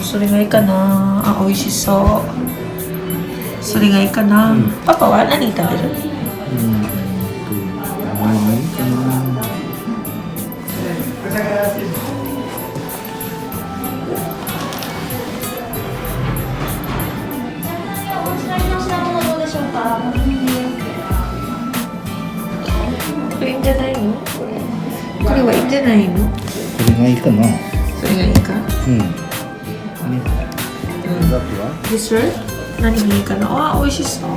それがいいかな。あ、美味しそう。それがいいかな。パパは何食べる？名前がいいかな。これいいんじゃないの？これはいいんじゃないの？これがいいかな。それがいいか。This one？何がいいかな。あ、美味しそう。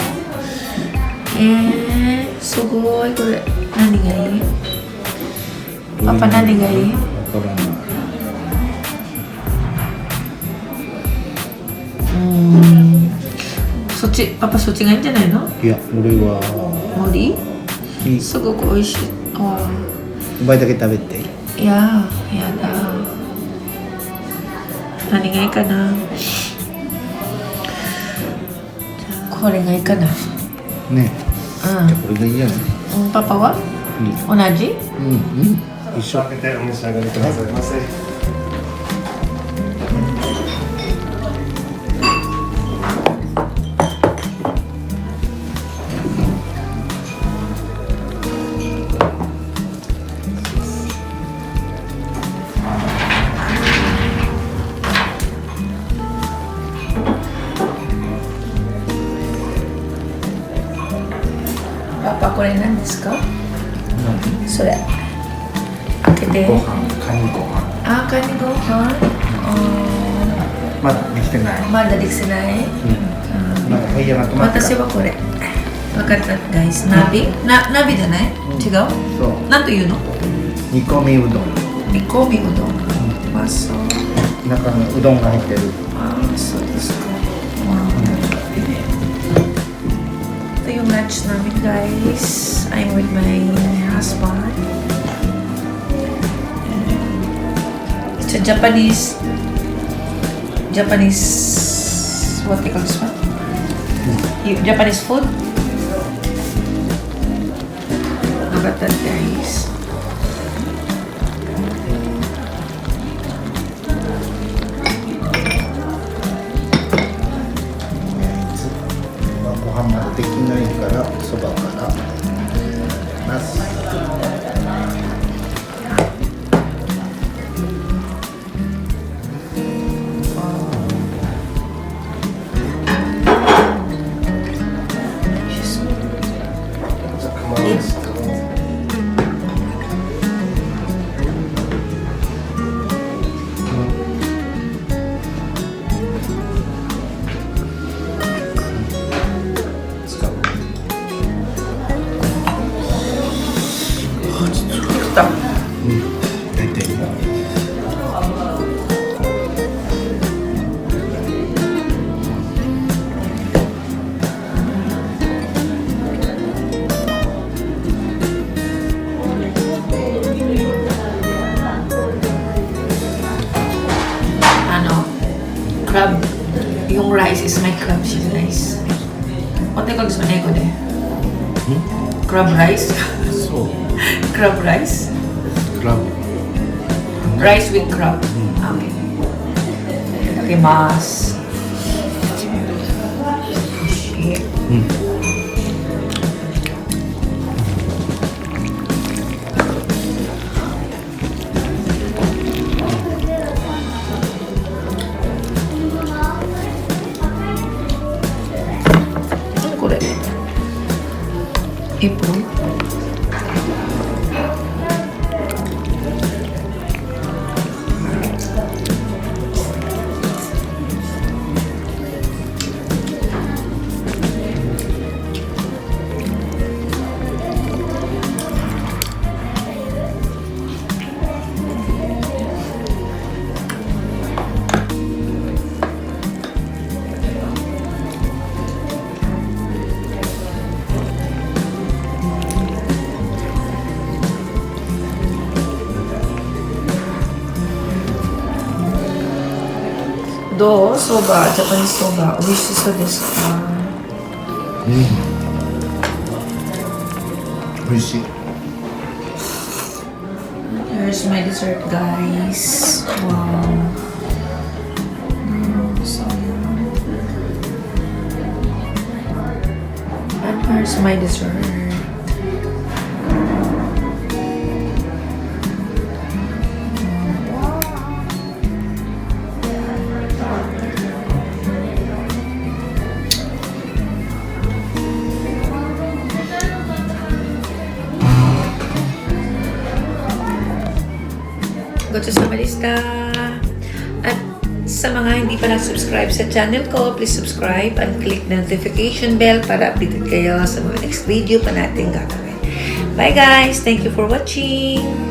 すごいこれ。何がいい？パパ何がいい？わからない。そっち、パパそっちがいいんじゃないの？いや、俺は森？すごく美味しい。倍だけ食べて。いや、やだ。何がいいかな。これがいいかな。ね。じゃあこれがいいやね。パパは？同じ？一緒。開けてお召し上がりくださいませ。パパこれ何ですか？それ開けて。ご飯、カニご飯。あ、カニご飯。まだできてない。まだできてない。なんかファイヤーが止まった。私はこれ。わかった、ガイス。ナビじゃない？違う？そう。なんというの？煮込みうどん。煮込みうどん。まあそう。中のうどんが入ってる。あ、そうですか。Ito yung lunch namin, guys. I'm with my husband. It's a Japanese, what they call this one? Japanese food? Look at that, guys. Crab. Yung rice is my crab cheese rice. What they call this one? Ego de? Crab rice? So, Crab rice? crab. Rice with crab. Okay. Itadakimasu. Shit. Apron. Do, soba, Japanese soba. Oishii desu ka? Oishii. Here's my dessert, guys. Wow. is my dessert. Gochosama At sa mga hindi pa na-subscribe sa channel ko, please subscribe and click the notification bell para updated kayo sa mga next video pa natin gagawin. Bye guys! Thank you for watching!